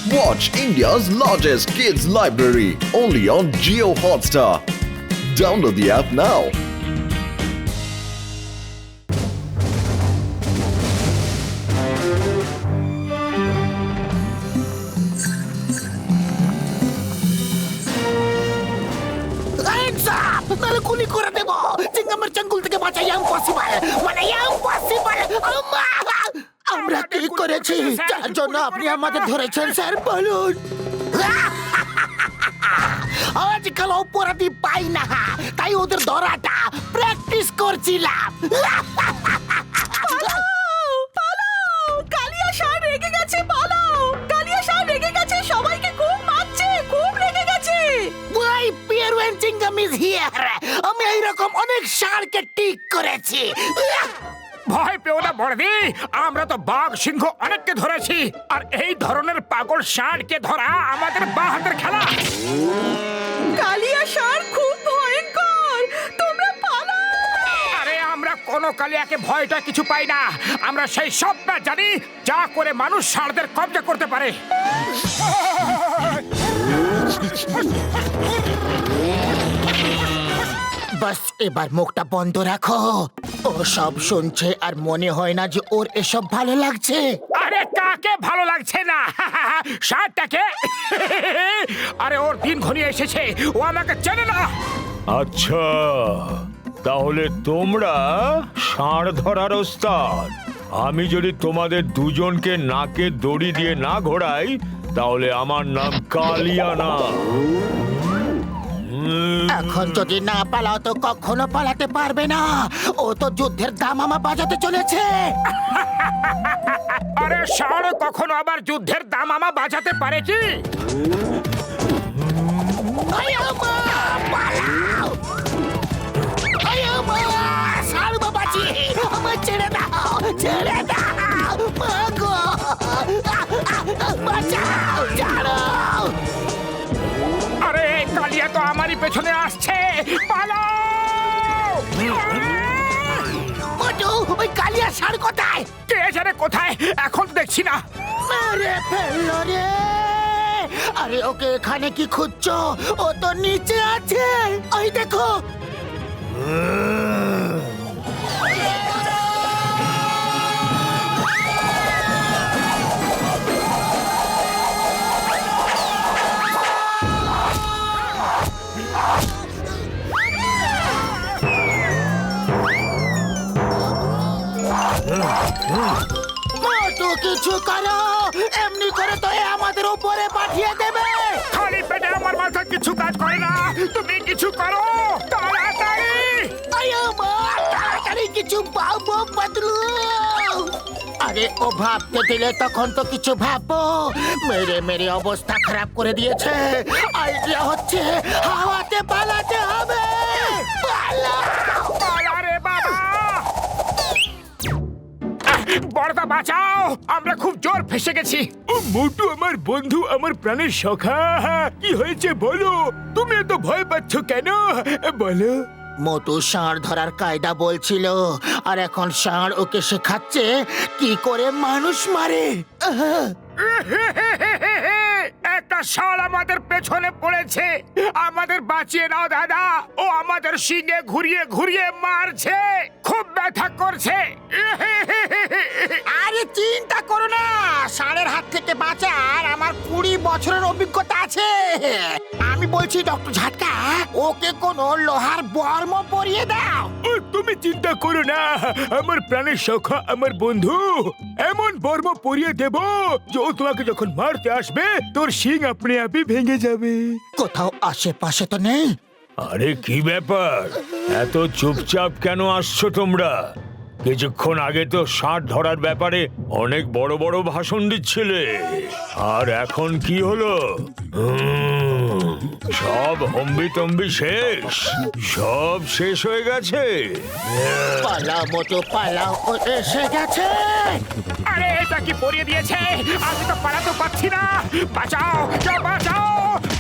Watch India's largest kids library only on Jio Hotstar. Download the app now. নালে গুলি করে দেব চিংগামের চাঙ্গুল থেকে বাঁচা ইম্পসিবল মানে ইম্পসিবল আমরা কি করেছি যার জন্য আপনি আমাদের ধরেছেন স্যার বলুন আজকাল অপরাধী পাই না তাই ওদের ধরাটা প্র্যাকটিস করছিলাম কালিয়া শাহ রেগে গেছে পালাও কালিয়া শাহ রেগে গেছে সবাইকে খুব মারছে খুব রেগে গেছে ওই পিয়ার ওয়েন চিংগাম ইজ হিয়ার আমি এইরকম অনেক ষাঁড়কে ঠিক করেছি ভয় পেও না বড়দি আমরা তো বাঘ সিংহ অনেককে ধরেছি আর এই ধরনের পাগল ষাঁড়কে ধরা আমাদের বাঁ হাতের খেলা কালিয়া শাহ খুব ভয়ঙ্কর তোমরা পালাও আরে আমরা কোনো কালিয়াকে ভয়টা কিছু পাই না আমরা সেই সবটা জানি যা করে মানুষ ষাঁড়দের কব্জা করতে পারে বাস এবার মুখটা বন্ধ রাখো ও সব শুনছে আর মনে হয় না যে ওর এসব ভালো লাগছে আরে কাকে ভালো লাগছে না ষাঁড়টাকে আরে ওর দিন ঘনিয়ে এসেছে ও আমাকে চেনে না আচ্ছা তাহলে তোমরা ষাঁড় ধরার ওস্তাদ আমি যদি তোমাদের দুজনকে নাকে দড়ি দিয়ে না ঘোরাই তাহলে আমার নাম কালিয়া না এখন যদি না পালাও তো কখনো পালাতে পারবে না ও তো যুদ্ধের দামামা বাজাতে চলেছে আরে ষাঁড় কখনো আবার যুদ্ধের দামামা বাজাতে পারে কি ষাঁড় বাবাজি আমার ছেড়ে দাও ছেড়ে দাও মাগো বাঁচাও ছাড়ো আরে কালিয়া তো আমারই পেছনে আসছে পালাও মোটু ওই কালিয়া ষাঁড় কোথায় কে জানে কোথায় এখন তো দেখছি না মেরে ফেললো রে আরে ওকে এখানে কি খুঁজছো ও তো নিচে আছে ওই দেখো মোটু কিছু করো এমনি করে তো এ আমাদের উপরে পাঠিয়ে দেবে খালি পেটে আমার মাথা কিছু কাজ করে না তুমি কিছু করো তাড়াতাড়ি তাড়াতাড়ি কিছু ভাবো বদলু আরে ও ভাবতে দিলে তখন তো কিছু ভাববো মেরে মেরে অবস্থা খারাপ করে দিয়েছে আইডিয়া হচ্ছে হাওয়াতে পালাতে হবে পালাও আরে বাবা বড়দা বাঁচাও আমরা খুব জোর ফেসে গেছি ও মোটু আমার বন্ধু আমার প্রাণের সখা কি হয়েছে বলো তুমি এত ভয় পাচ্ছ কেন বলো মোটু ষাঁড় ধরার কায়দা বলছিল আর এখন ষাঁড় ওকে শেখাচ্ছে কি করে মানুষ মারে একটা ষাঁড় আমাদের পেছনে পড়েছে আমাদের বাঁচিয়ে নাও দাদা ও আমাদের শিঙে ঘুরিয়ে ঘুরিয়ে মারছে খুব ব্যথা করছে আরে চিন্তা করো না ষাঁড়ের হাত থেকে বাঁচার আমার 20 বছরের অভিজ্ঞতা আছে আমি বলছি ডক্টর ঝাটকা ওকে কোনো লোহার বর্ম পরিয়ে দাও তুমি চিন্তা করো না আমার প্রাণের সখা আমার বন্ধু এমন বর্ম পরিয়ে দেব যে ও তোমাকে যখন মারতে আসবে তোর শিং আপনি আপনি ভেঙে যাবে কোথাও আশেপাশে তো নেই আরে কি ব্যাপার এত চুপচাপ কেন আসছো তোমরা কিছুক্ষণ আগে তো ষাঁড় ধরার ব্যাপারে অনেক বড় বড় ভাষণ দিচ্ছিলে আর এখন কি হলো সব হম্বি তম্বি শেষ সব শেষ হয়ে গেছে পালাও মোটু পালাও ও এসে গেছে আরে এটা কি পরিয়ে দিয়েছে আমি তো পালাতে পারছি না বাঁচাও কেউ বাঁচাও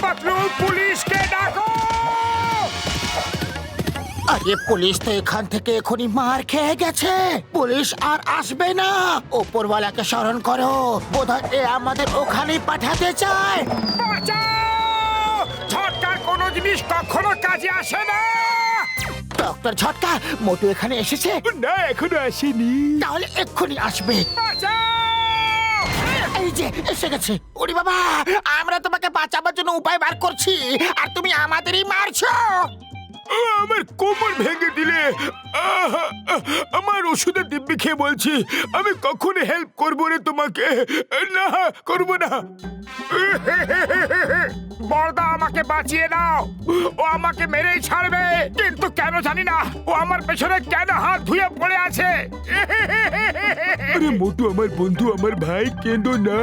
পাতলু পুলিশকে ডাকো আরে আরে পুলিশ তো এখান থেকে এখনই মার খেয়ে গেছে, পুলিশ আর আসবে না। ওপরওয়ালাকে স্মরণ করো, বোধহয় এ আমাদের ওখানেই পাঠাতে চায়। বাঁচাও! ঝটকার কোনো জিনিস কখনো কাজে আসে না। ডক্টর ঝটকা, মোটু এখানে এসেছে? না, এখনো আসেনি। তাহলে এক্ষুনি আসবে। বাঁচাও! এই যে এসে গেছে। ওরে বাবা, আমরা তোমাকে বাঁচাবার জন্য উপায় বার করছি, আর তুমি আমাদেরই মারছো। আমার কোমর ভেঙে দিলে। আমার ওষুধের দিব্যি খেয়ে বলছি, আমি কখনো হেল্প করবো রে তোমাকে। না, করবো না। বড়দা, আমাকে বাঁচিয়ে দাও। ও আমাকে মেরেই ছাড়বে, কিন্তু কেন জানি না ও আমার পেছনে কেন হাত ধুয়ে পড়ে আছে। আরে মোটু, আমার বন্ধু, আমার ভাই, কেঁদো না।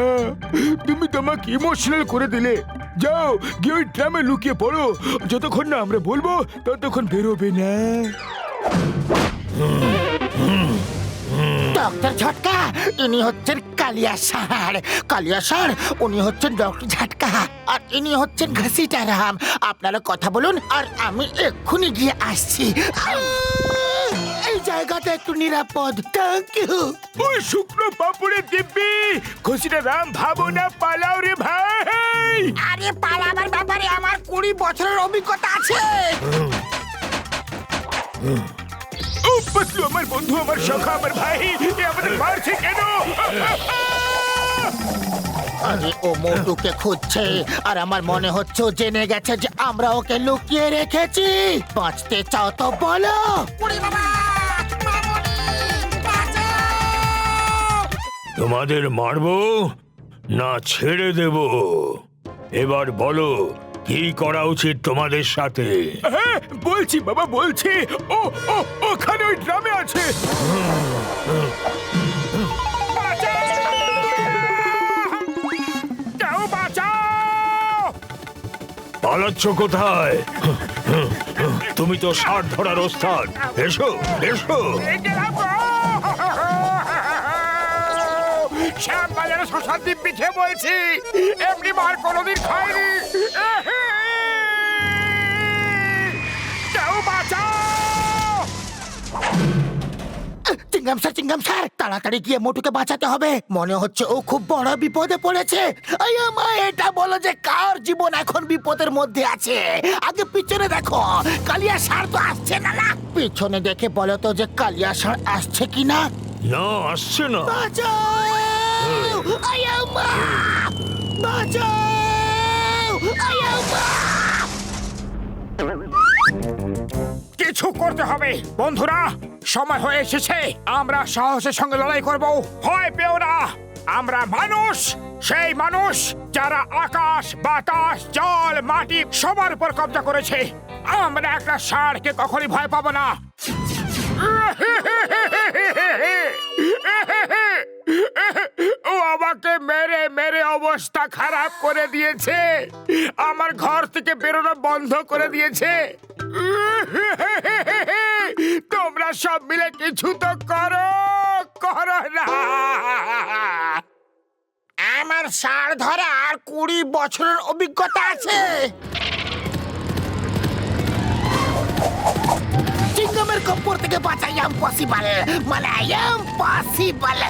তুমি তোমাকে ইমোশনাল করে দিলে। যাও গিয়ে ওই ট্রামে লুকিয়ে পড়ো। যতক্ষণ না আমরা বলবো ততক্ষণ বেরোবে না। ডক্টর ঝটকা, ইনি হচ্ছেন কালিয়া স্যার। কালিয়া স্যার, উনি হচ্ছেন ডক্টর ঝটকা, আর ইনি হচ্ছেন ঘসিটারাম। আপনারা কথা বলুন, আর আমি এক্ষুনি গিয়ে আসছি। এই জায়গাটা একটু নিরাপদ। Thank you. ওই শুকনো পাপড়ের দিব্যি, খুশিটা রাম, ভাবো না, পালাও রে ভাই। আরে পালাবার ব্যাপারে আমার 20 বছরের অভিজ্ঞতা আছে। ও পাতলু, আমার বন্ধু, আমার সখা, আমার ভাই, এ আমাদের মারছে কেন? আরে ও মোটুকে খুঁজছে, আর আমার মনে হচ্ছে ও জেনে গেছে যে আমরা ওকে লুকিয়ে রেখেছি। বাঁচতে চাও তো বলো। তোমাদের মারবো না ছেড়ে দেব? এবার বলো, কি করা উচিত তোমাদের সাথে? হ্যাঁ, বলছি বাবা, বলছি। ও ও ওখানে ওই ড্রামে আছে। কেউ বাঁচাও! পালাচ্ছ কোথায়? তুমি তো ষাঁড় ধরার ওস্তাদ। এসো, এসো। শ্যামবাজার শশার দিব্যি খেয়ে বলছি, এমনি মার কোনোদিন খাইনি। কেউ বাঁচাও! চিঙ্গাম স্যার, তাড়াতাড়ি গিয়ে মোটুকে বাঁচাতে হবে। মনে হচ্ছে ও খুব বড় বিপদে পড়েছে। আয়া মা, এটা বলো যে কার জীবন এখন বিপদের মধ্যে আছে। আগে পিছনে দেখো, কালিয়া স্যার তো আসছে না। না, পিছনে দেখে বলো তো যে কালিয়া স্যার আসছে কিনা। না, আসছে না। বাঁচাও! আয়া মা! বাঁচাও! আয়া মা! কিছু করতে হবে বন্ধুরা, সময় হয়ে এসেছে। আমরা সাহসের সঙ্গে লড়াই করব। ভয় পেও না, আমরা মানুষ, সেই মানুষ যারা আকাশ, বাতাস, জল, মাটি সবার উপর কব্জা করেছে। আমরা একটা ষাঁড়কে কখনই ভয় পাবো না। ও আমাকে মেরে মেরে অবস্থা খারাপ করে দিয়েছে। আমার ঘর থেকে বেরোনো বন্ধ করে দিয়েছে। তোমরা সব মিলে কিছু তো করো, করো না। আমার ষাঁড় ধরার 20 বছরের অভিজ্ঞতা আছে। চিঙ্গমের কপ্পর থেকে বাঁচা ইম্পসিবল, মানে ইম্পসিবল।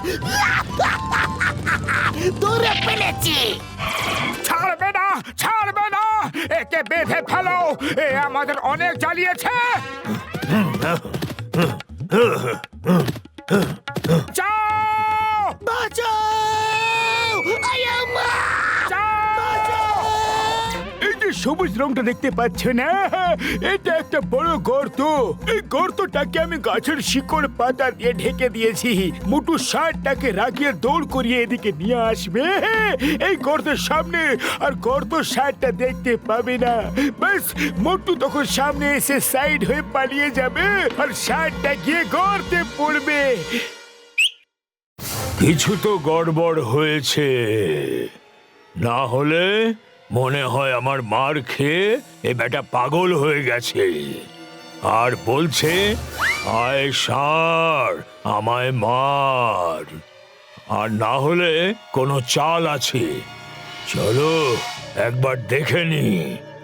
দূরে ফেলেছি। ছাড়বে না, ছাড়বে না, একে বেঁধে ফেলো। এ আমাদের অনেক জ্বালিয়েছে। যাও, বাঁচাও! আয়া মা! যাও। এই যে সবুজ রংটা দেখতে পাচ্ছ না, এটা একটা বড় গর্ত। এই গর্তটাকে আমি গাছের শিকড় পাতা দিয়ে ঢেকে দিয়েছি। মোটু ষাঁড়টাকে রাগিয়ে দৌড় করিয়ে এদিকে নিয়ে আসবে এই গর্তের সামনে, আর গর্ত ষাঁড়টা দেখতে পাবে না। ব্যাস, মোটু তখন সামনে এসে সাইড হয়ে পালিয়ে যাবে, আর ষাঁড়টা গিয়ে গর্তে পড়বে। কিছু তো গড়বড় হয়েছে, না হলে মনে হয় আমার মার খেয়ে এ বেটা পাগল হয়ে গেছে, আর বলছে আয় ষাঁড়, আমায় মার। আর না হলে কোনো চাল আছে, চলো একবার দেখে নি।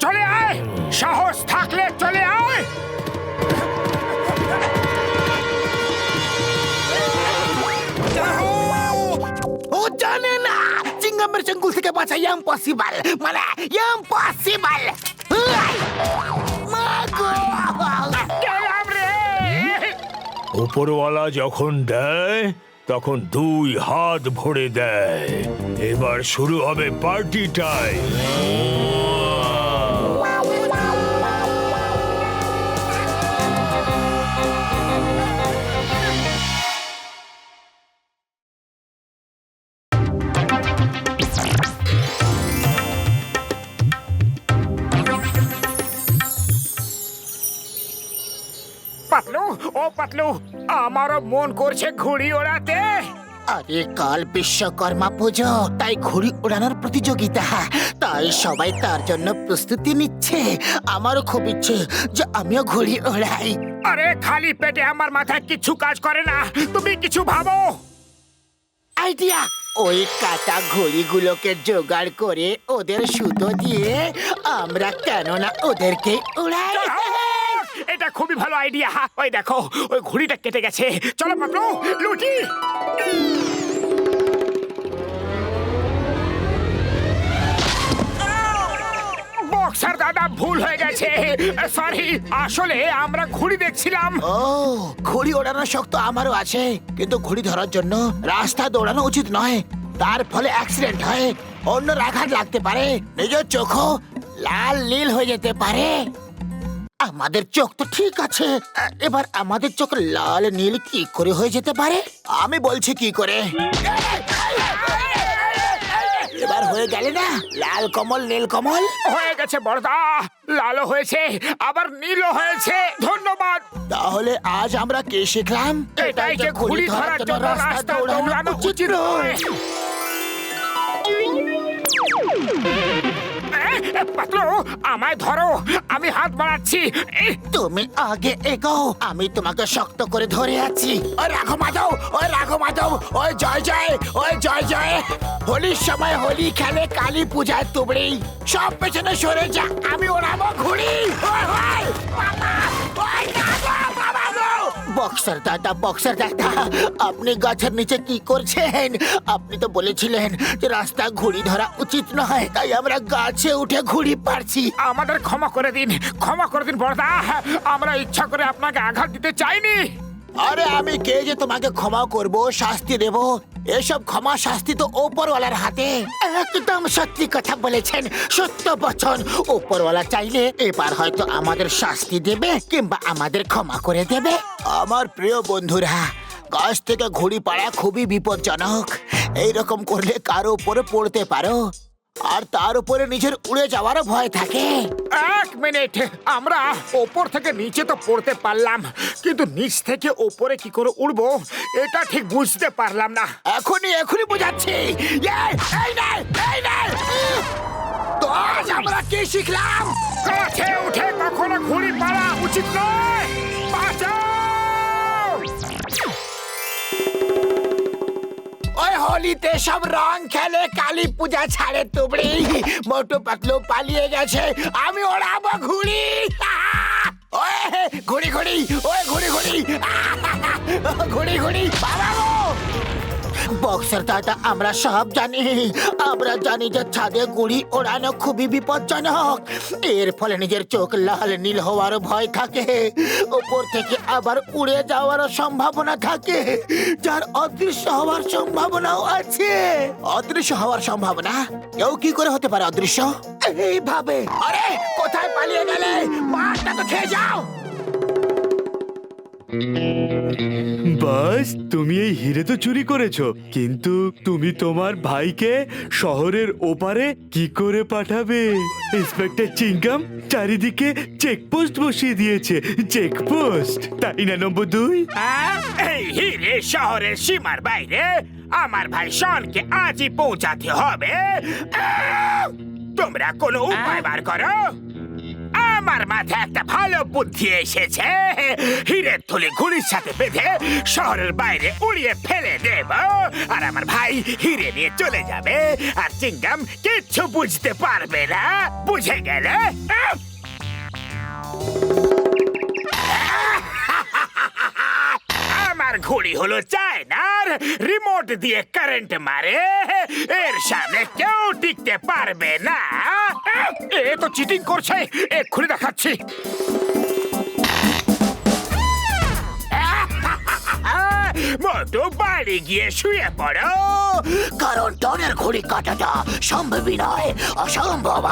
চলে আয়, সাহস থাকলে চলে আয়। জানে না চিংগামের চেঙ্গুল থেকে বাঁচা ইম্পসিবল মানে ইম্পসিবল উপরওয়ালা যখন দেয় তখন 2 হাত ভরে দেয়। এবার শুরু হবে পার্টি টাইম। পাতলু, ও পাতলু, আমারও মন করছে ঘুড়ি ওড়াতে। আরে কাল বিশ্বকর্মা পুজো, তাই ঘুড়ি ওড়ানোর প্রতিযোগিতা, তাই সবাই তার জন্য প্রস্তুতি নিচ্ছে। আমারও খুব ইচ্ছে যে আমিও ঘুড়ি ওড়াই। আরে খালি পেটে আমার মাথায় কিছু কাজ করে না, তুমি কিছু ভাবো। আইডিয়া, ওই কাটা ঘড়িগুলোকে জোগাড় করে ওদের সুতো দিয়ে আমরা কেননা ওদেরকে উড়াই। এটা খুবই ভালো আইডিয়া। ওই দেখো, ওই ঘুড়িটা কেটে গেছে। চলো পাতলু, লুটি। বক্সার দাদা, ভুল হয়ে গেছে, সরি। আসলে আমরা ঘুড়ি দেখছিলাম। ও, ঘুড়ি ওড়ানোর শখ তো আমারও আছে, কিন্তু ঘুড়ি ধরার জন্য রাস্তা দৌড়ানো উচিত নয়। তার ফলে অ্যাক্সিডেন্ট হয়, অন্য আঘাত লাগতে পারে, নিজের চোখও লাল নীল হয়ে যেতে পারে। আমাদের চোখ তো ঠিক আছে, এবার আমাদের চোখ লাল নীল কি করে হয়ে যেতে পারে? আমি বলছি কি করে। এবার হয়ে গেলে না লাল কমল নীল কমল। হয়ে গেছে বড়দা, লালও হয়েছে আবার নীলও হয়েছে। ধন্যবাদ। তাহলে আজ আমরা কি শিখলাম? এটাই যে ঘুড়ি ধরার জন্য রাস্তা দৌড়ানো উচিত নয়। পাতলু, আমায় ধরো, আমি হাত বাড়াচ্ছি। তুমি আগে এগোও, আমি তোমাকে শক্ত করে ধরে আছি। ওই রাঘো মাধব, ওই রাঘো মাধব, ওই জয় জয়, ওই জয় জয়। হোলির সময় হোলি খেলে, কালী পূজায় তুবড়ি। সব পেছনে সরে যা, আমি ওড়াবো ঘুড়ি। ওই, ওই, বাবা, ওই দাদা, বাবা গো। বক্সার দাদা, বক্সার দাদা, আপনি গাছের নিচে কি করছেন? আপনি তো বলেছিলেন যে রাস্তা ঘুড়ি ধরা উচিত নয়, তাই আমরা গাছে উঠে ঘুড়ি পারছি। আমাদের ক্ষমা করে দিন, ক্ষমা করে দিন বড়দা। আমরা ইচ্ছা করে আপনাকে আঘাত দিতে চাইনি। আরে আমি কে যে তোমাকে ক্ষমা করব, শাস্তি দেব? এসব ক্ষমা শাস্তি তো ওপরওয়ালার হাতে। একদম সত্যি কথা বলেছেন, সত্য বচন। ওপরওয়ালা চাইলে এবার হয়তো আমাদের শাস্তি দেবে কিংবা আমাদের ক্ষমা করে দেবে। আমার প্রিয় বন্ধুরা, গাছ থেকে ঘুড়ি পাড়া খুবই বিপজ্জনক। এইরকম করলে কারো উপরে পড়তে পারো, আর তার উপরে নিজের উড়ে যাওয়ারও ভয় থাকে। 1 মিনিট, আমরা ওপর থেকে নিচে তো পড়তে পারলাম, কিন্তু নিচ থেকে ওপরে কি করে উড়বো এটা ঠিক বুঝতে পারলাম না। এখনই বোঝাচ্ছি। এই নে, এই নে। তো আজ আমরা কি শিখলাম? গাছে উঠে কখনো ঘুড়ি পাড়া উচিত নয়। বাঁচাও! ওই হোলিতে সব রং খেলে, কালী পূজা ছাড়ে তুবড়ি। মোটু পাতলু পালিয়ে গেছে, আমি ওড়াবো ঘুড়ি। ওই ঘুড়ি ঘুড়ি, ওই ঘুড়ি ঘুড়ি, ঘুড়ি ঘুড়ি, বাবা গো। বক্সার দাদা, আমরা সব জানি। আমরা জানি যে ছাদে গুড়ি ওড়ানো খুবই বিপজ্জনক। এর ফলে নিজের চোখ লাল নীল হওয়ার ভয় থাকে, উপর থেকে আবার উড়ে যাওয়ারও সম্ভাবনা থাকে, যার অদৃশ্য হওয়ার সম্ভাবনাও আছে। অদৃশ্য হওয়ার সম্ভাবনা? কেউ কি করে হতে পারে অদৃশ্য? এইভাবে। আরে কোথায় পালিয়ে গেলে? মারটা তো খেয়ে যাও। বাস, তুমি এই হিরে তো চুরি করেছো, কিন্তু তুমি তোমার ভাইকে শহরের ওপারে কি করে পাঠাবে? ইন্সপেক্টর চিংগাম চারিদিকে চেকপোস্ট বসিয়ে দিয়েছে। চেকপোস্ট, তাই না নম্বর 2? এই হিরে শহরের সীমার বাইরে আমার ভাই শনকে আজই পৌঁছাতে হবে। তোমরা কোনো উপায় বার করো। আমার মাথায় একটা ভালো বুদ্ধি এসেছে। হিরের থলি ঘুড়ির সাথে বেঁধে শহরের বাইরে উড়িয়ে ফেলে দেব, আর আমার ভাই হিরে নিয়ে চলে যাবে, আর চিংগাম কিচ্ছু বুঝতে পারবে না। বুঝে গেলে? আমার আমার ঘড়ি হলো চায়নার, রিমোট দিয়ে কারেন্ট মারে, এর সামনে কেউ টিকতে পারবে না। এ তো চিটিং করছে, এক্ষুনি দেখাচ্ছি। মোটু বাড়ি গিয়ে শুয়ে পড়ো। কারণ টনের ঘড়ি কাটাটা সম্ভবই নয়, অসম্ভব।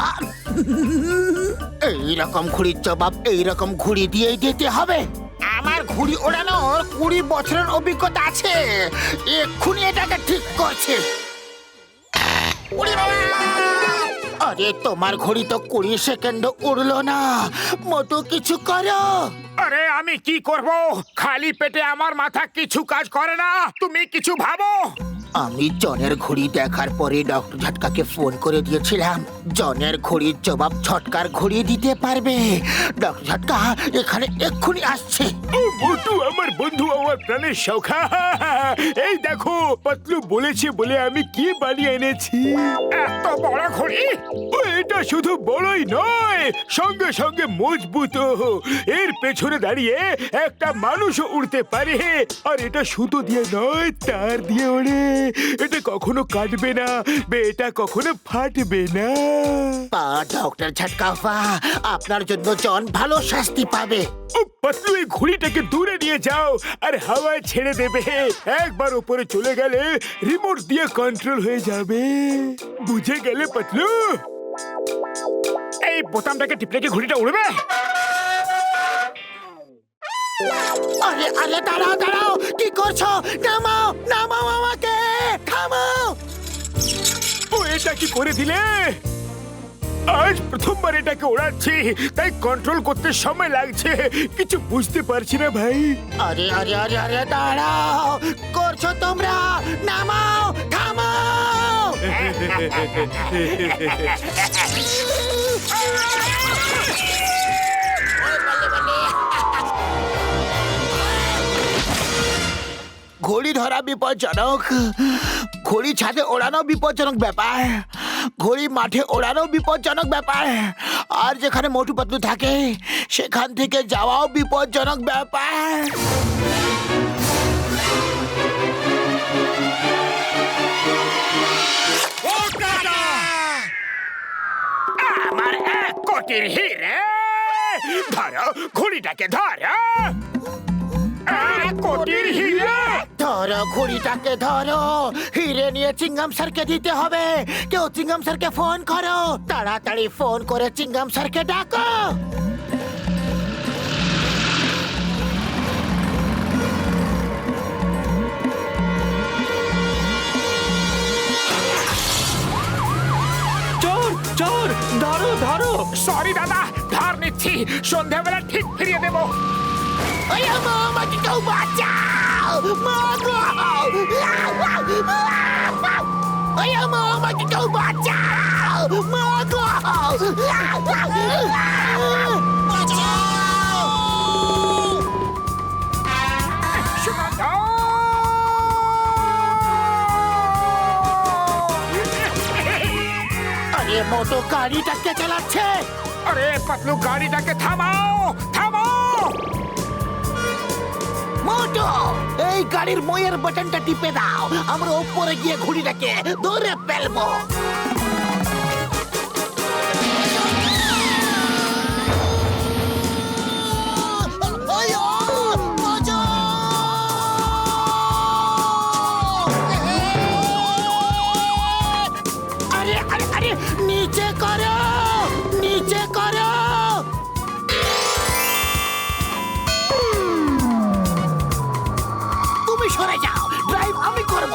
এইরকম ঘুড়ির জবাব এইরকম ঘুড়ি দিয়েই দিতে হবে। আমার ঘুড়ি ওড়ানোর 20 বছরের অভিজ্ঞতা আছে, এক্ষুনি এটাকে ঠিক করছে। আরে তোমার ঘড়ি তো 20 সেকেন্ড উড়লো না, মোটু কিছু করো। আরে আমি কি করব? খালি পেটে আমার মাথা কিছু কাজ করে না, তুমি কিছু ভাবো। আমি জনের ঘড়ি দেখার পরে ডক্টর ঝটকাকে ফোন করে দিয়েছিলাম। জনের ঘড়ির জবাব ঝটকার ঘড়ি দিতে পারবে। ডক্টর ঝটকা এখানে এক্ষুনি আসছে। ও মোটু, আমার বন্ধু, আমার প্রাণের সখা। এই দেখো, পাতলু বলেছে বলে আমি কি বানিয়ে এনেছি। এত বড় ঘড়ি? ও, এটা শুধু বড়ই নয়, সঙ্গে সঙ্গে মজবুত। এর পেছনে দাঁড়িয়ে একটা মানুষও উড়তে পারে। আর এটা সুতো দিয়ে নয়, তার দিয়ে ওড়ে। এটা কখনো কাটবে না, এটা কখনো ফাটবে না। ডক্টর ঝটকা, আপনার জন্য জন ভালো শাস্তি পাবে। ও পাতলু, এই ঘুড়িটাকে দূরে নিয়ে যাও আর হাওয়ায় ছেড়ে দেবে। একবার উপরে চলে গেলে রিমোট দিয়ে কন্ট্রোল হয়ে যাবে, বুঝে গেলে পাতলু? এই বোতামটাকে টিপলে কি ঘুড়িটা উড়বে? আরে আরে দাঁড়াও দাঁড়াও, কি করছো? নামাও নামাও আমাকে, থামাও। ও এটা কি করে দিলে? আজ প্রথমবার এটাকে ওড়াচ্ছি, তাই কন্ট্রোল করতে সময় লাগছে, কিছু বুঝতে পারছি না ভাই। আরে আরে আরে আরে দাঁড়াও, করছো তোমরা? নামাও, থামাও। ঘড়ি ধরা বিপজ্জনক, ঘড়ি ছাদে ওড়ানো বিপজ্জনক ব্যাপার, ঘড়ি মাঠে ওড়ানো বিপজ্জনক ব্যাপার, আর যেখানে মোটু পাতলু থাকে সেখান থেকে যাওয়াও বিপজ্জনক ব্যাপার। আমার 1 কোটির হিরে, ধরো ঘুড়িটাকে, ধরো। 1 কোটির হিরে, ধরো ঘড়িটাকে, ধরো। হিরে নিয়ে চিঙ্গাম স্যারকে দিতে হবে। কেউ চিঙ্গাম স্যারকে ফোন করো, তাড়াতাড়ি ফোন করে চিঙ্গাম স্যারকে ডাকো। চোর চোর, ধরো ধরো। সরি দাদা, ধার নিচ্ছি, সন্ধ্যাবেলা ঠিক ফিরিয়ে দেবো। ওই আমা, আমাকে কেউ বাঁচাও, মা গো! ওই আমা, আমাকে কেউ বাঁচাও, মা গো! বাঁচাও! সুগন্ধ! আরে মোটো গাড়িটাকে চালাচ্ছে। আরে পাতলু, গাড়িটাকে থামাও, থামাও। মোটো, এই গাড়ির ময়ের বাটনটা টিপে দাও, আমরা উপরে গিয়ে ঘুড়িটাকে ধরে ফেলবো। আরে আরে আরে, নিচে করো, নিচে করো। তুমি সরে যাও, ড্রাইভ আমি করব।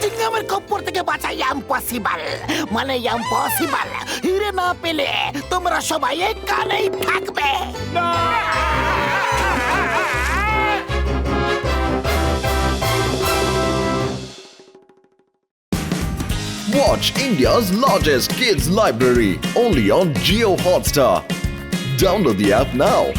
চিংগামের খপ্পর থেকে বাঁচা ইম্পসিবল, মানে ইম্পসিবল। হিরে না পেলে তোমরা সবাই এখানেই থাকবে। Watch India's largest kids library only on Geo Hotstar. Download the app now.